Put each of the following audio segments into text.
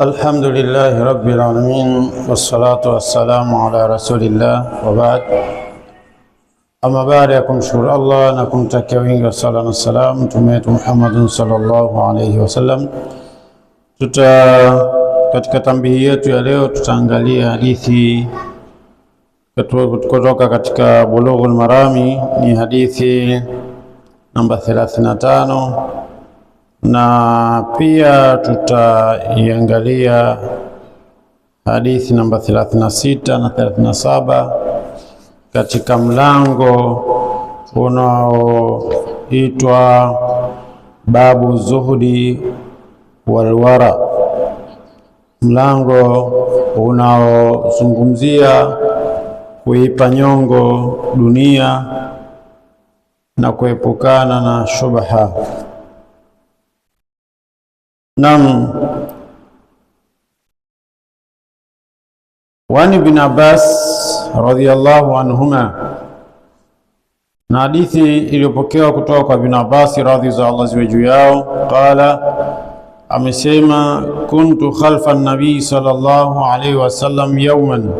الحمد لله رب العالمين والصلاة والسلام على رسول الله وبعد. Ama baada ya kumshukuru Allah na kumtakia wingi wa sala na salam Mtume wetu Muhammad sallallahu alayhi wasallam, katika tambihi yetu ya leo tutaangalia hadithi kutoka katika Bulughul Marami. Ni hadithi namba 35 na pia tutaiangalia hadithi namba 36 na 37 katika mlango unaoitwa babu zuhudi walwara, mlango unaozungumzia kuipa nyongo dunia na kuepukana na shubha. Nam wani ibn Abbas radhiyallahu anhuma, na hadithi iliyopokewa kutoka kwa ibn Abbas radhi za Allah ziwe juu yao, qala, amesema, kuntu khalfa an-nabii sallallahu alayhi wasallam yawman,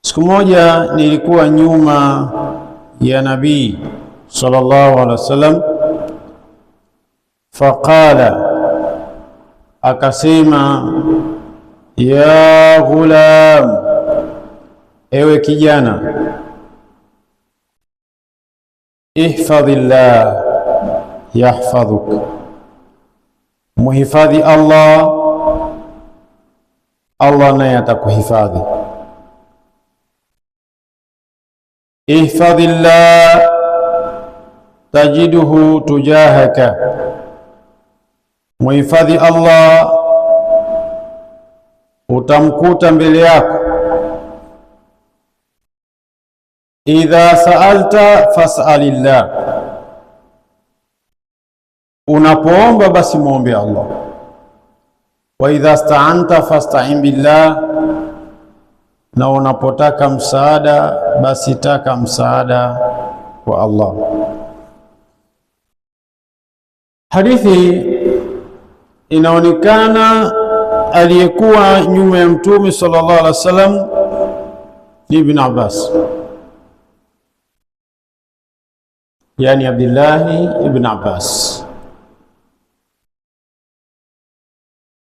siku moja nilikuwa nyuma ya nabii sallallahu alayhi wasallam, faqala, akasema, ya ghulam, ewe kijana, ihfadhillah yahfadhuk, muhifadhi Allah, Allah naye atakuhifadhi. Ihfadhillah tajiduhu tujahaka, muhifadhi Allah utamkuta mbele yako. Idha sa'alta fas'alillah, unapoomba basi muombe Allah. Wa idha sta'anta fasta'in billah, na unapotaka msaada basi taka msaada kwa Allah. Hadithi inaonekana aliyekuwa nyuma ya Mtume sallallahu alaihi wasallam ni Ibn Abbas, yani Abdillahi ibn Abbas,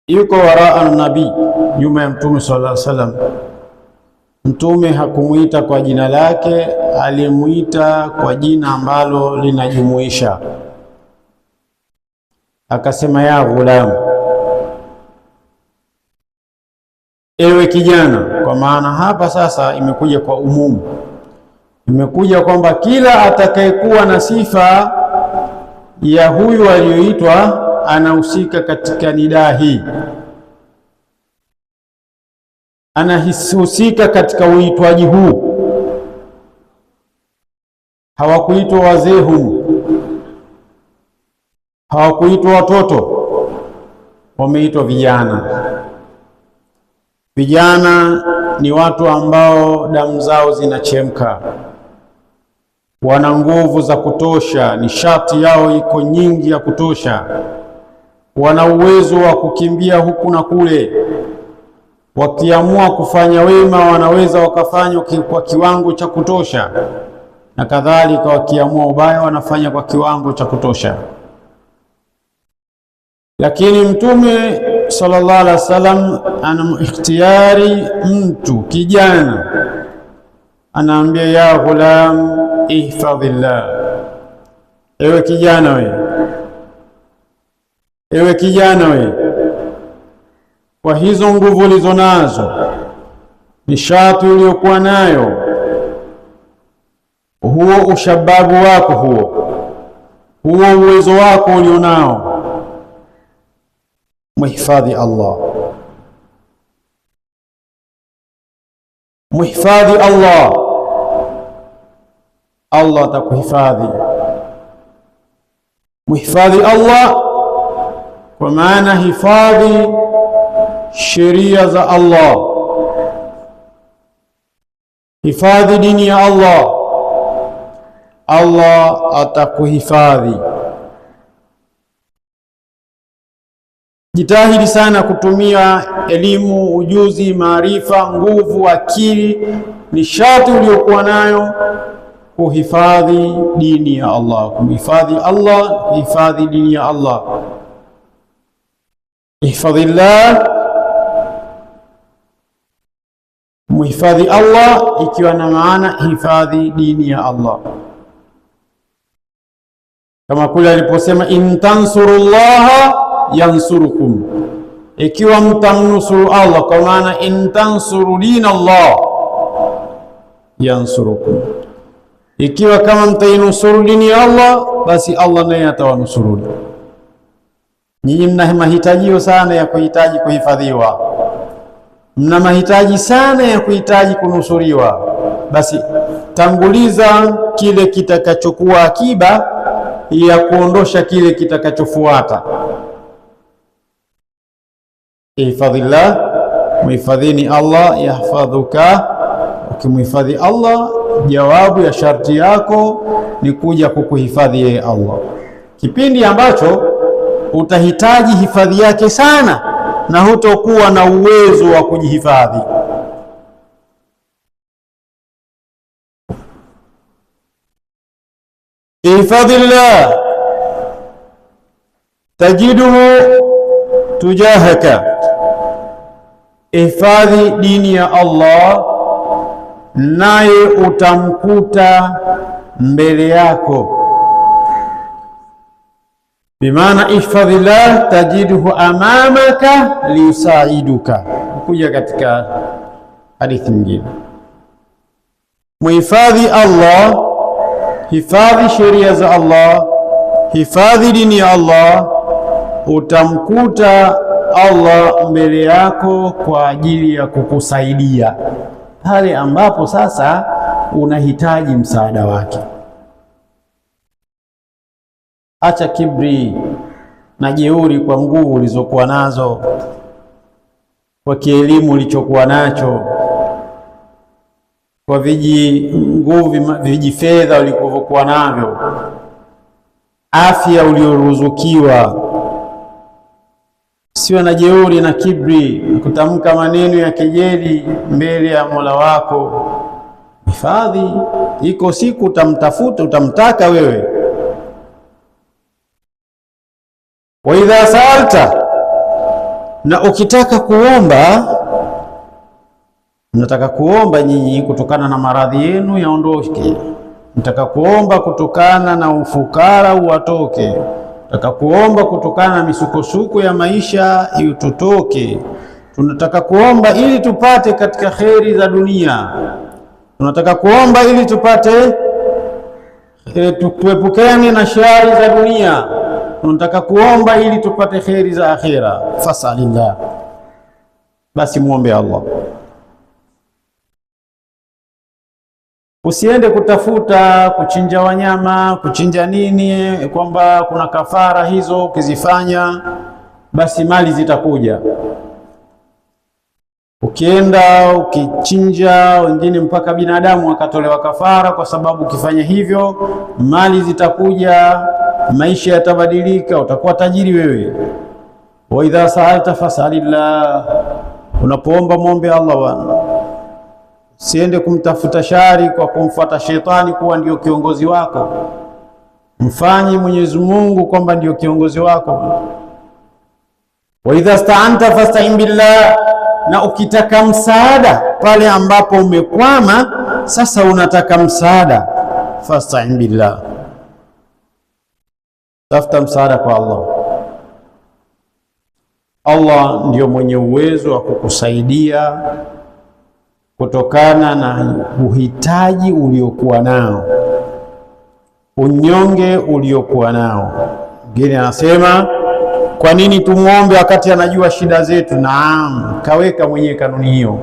yuko waraa nabii, nyuma ya Mtume sallallahu alaihi wasallam. Mtume hakumuita kwa jina lake, alimuita kwa jina ambalo linajumuisha, akasema, ya ghulam, ewe kijana. Kwa maana hapa sasa imekuja kwa umumu, imekuja kwamba kila atakayekuwa na sifa ya huyu aliyoitwa anahusika katika nidaa hii, anahusika katika uitwaji huu. Hawakuitwa wazee humu, hawakuitwa watoto, wameitwa vijana. Vijana ni watu ambao damu zao zinachemka, wana nguvu za kutosha, nishati yao iko nyingi ya kutosha, wana uwezo wa kukimbia huku na kule. Wakiamua kufanya wema wanaweza wakafanya kwa kiwango cha kutosha, na kadhalika wakiamua ubaya wanafanya kwa kiwango cha kutosha. Lakini Mtume sallallahu alaihi wasallam ana ikhtiyari mtu kijana, anaambia, ya ghulam ihfadhillah, ewe kijana we, ewe kijana we, kwa hizo nguvu ulizo nazo, nishati uliyokuwa nayo, huo ushababu wako, huo uwezo wako ulionao, muhifadhi Allah, muhifadhi Allah, Allah atakuhifadhi. Muhifadhi Allah kwa maana hifadhi sheria za Allah, hifadhi dini ya Allah, Allah atakuhifadhi. Jitahidi sana kutumia elimu, ujuzi, maarifa, nguvu, akili, nishati uliokuwa nayo kuhifadhi dini ya Allah, kumhifadhi Allah, kuhifadhi dini ya Allah. Ihfadhillah, muhifadhi Allah, ikiwa na maana hifadhi dini ya Allah, kama kule aliposema in tansurullaha yansurukum, ikiwa mtamnusuru Allah, kwa maana in tansuru dina Allah yansurukum, ikiwa kama mtainusuru dini ya Allah, basi Allah naye atawanusuru. Nyinyi mna mahitajio sana ya kuhitaji kuhifadhiwa, mna mahitaji sana ya kuhitaji kunusuriwa, basi tanguliza kile kitakachokuwa akiba ya kuondosha kile kitakachofuata. Ihfadhillah, muhifadhini Allah yahfadhuka. Ukimhifadhi Allah, jawabu ya sharti yako ni kuja kukuhifadhi yeye Allah, kipindi ambacho utahitaji hifadhi yake sana na hutokuwa na uwezo wa kujihifadhi. Ihfadhillah tajiduhu tujahaka, ihfadhi dini ya Allah naye utamkuta mbele yako. Bimaana ihfadhillah tajiduhu amamaka liyusaiduka, kuja katika hadithi nyingine. Muhifadhi Allah, hifadhi sheria za Allah, hifadhi dini ya Allah, utamkuta Allah mbele yako kwa ajili ya kukusaidia pale ambapo sasa unahitaji msaada wake. Acha kibri na jeuri kwa nguvu ulizokuwa nazo, kwa kielimu ulichokuwa nacho, kwa viji fedha ulivyokuwa navyo, afya ulioruzukiwa. Siwe na jeuri na kibri, kutamka maneno ya kejeli mbele ya Mola wako. Hifadhi, iko siku utamtafuta, utamtaka wewe. Wa idha saalta, na ukitaka kuomba, mnataka kuomba nyinyi kutokana na maradhi yenu yaondoke, mnataka kuomba kutokana na ufukara uwatoke, tunataka kuomba kutokana na misukosuko ya maisha itutoke, tunataka kuomba ili tupate katika kheri za dunia, tunataka kuomba ili tupate tuepukane na shari za dunia, tunataka kuomba ili tupate kheri za akhira. Fasalillah, basi muombe Allah. Usiende kutafuta kuchinja wanyama, kuchinja nini, kwamba kuna kafara hizo ukizifanya basi mali zitakuja. Ukienda ukichinja, wengine mpaka binadamu wakatolewa kafara, kwa sababu ukifanya hivyo mali zitakuja, maisha yatabadilika, utakuwa tajiri wewe. Wa idha sa'alta fasalillah, unapoomba muombe Allah bwana. Siende kumtafuta shari kwa kumfuata shetani kuwa ndio kiongozi wako. Mfanye Mwenyezi Mungu kwamba ndio kiongozi wako. Wa idha sta'anta fasta'in billah, na ukitaka msaada pale ambapo umekwama, sasa unataka msaada, fasta'in billah, tafuta msaada kwa Allah. Allah ndio mwenye uwezo wa kukusaidia kutokana na uhitaji uliokuwa nao, unyonge uliokuwa nao. Mwingine anasema kwa nini tumuombe wakati anajua shida zetu? Naam, kaweka mwenye kanuni hiyo,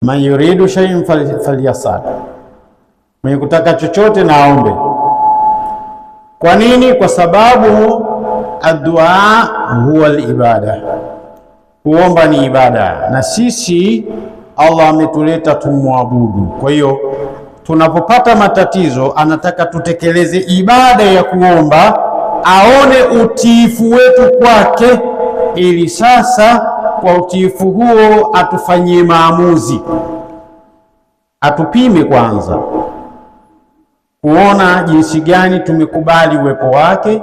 man yuridu shay'in falyasal, mwenye kutaka chochote na aombe. Kwa nini? Kwa sababu addu'a huwa al-ibada, kuomba ni ibada, na sisi Allah ametuleta tumwabudu. Kwa hiyo tunapopata matatizo, anataka tutekeleze ibada ya kuomba aone utiifu wetu kwake, ili sasa kwa utiifu huo atufanyie maamuzi, atupime kwanza kuona jinsi gani tumekubali uwepo wake,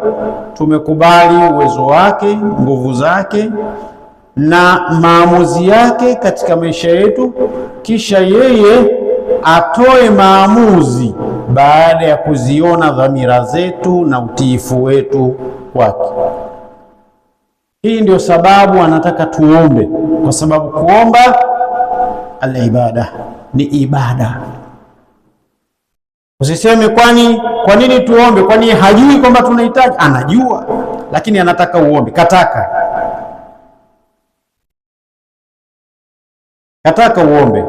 tumekubali uwezo wake, nguvu zake na maamuzi yake katika maisha yetu, kisha yeye atoe maamuzi baada ya kuziona dhamira zetu na utiifu wetu kwake. Hii ndio sababu anataka tuombe, kwa sababu kuomba al-ibada ni ibada. Usiseme kwa nini tuombe? Kwani hajui kwamba tunahitaji? Anajua, lakini anataka uombe. Kataka uombe.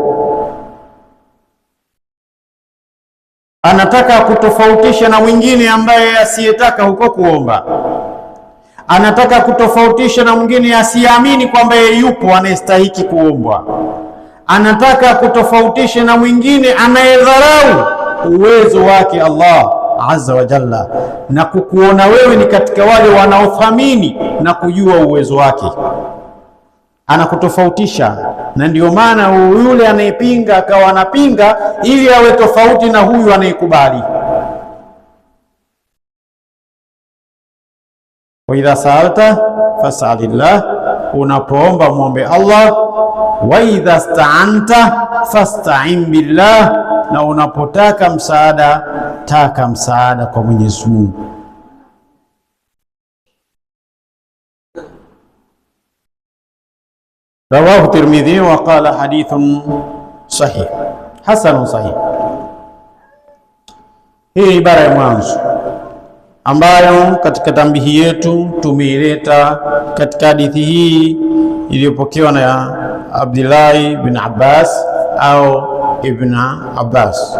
Anataka kutofautisha na mwingine ambaye asiyetaka huko kuomba. Anataka kutofautisha na mwingine asiamini kwamba yeye yupo anayestahiki kuombwa. Anataka kutofautisha na mwingine anayedharau uwezo wake Allah azza wa jalla, na kukuona wewe ni katika wale wanaothamini na kujua uwezo wake. Anakutofautisha, na ndio maana yule anayepinga akawa anapinga ili awe tofauti na huyu anayekubali. Wa idha sa'alta fas'alillah, unapoomba muombe Allah. Wa idha sta'anta fasta'in billah, na unapotaka msaada taka msaada kwa Mwenyezi Mungu. Rawahu Tirmidhi wa qala hadithun sahih, hasanun sahih. Hii ibara ya mwanzo ambayo katika tambihi yetu tumeileta katika hadithi hii iliyopokewa na Abdullah bin Abbas au Ibn Abbas.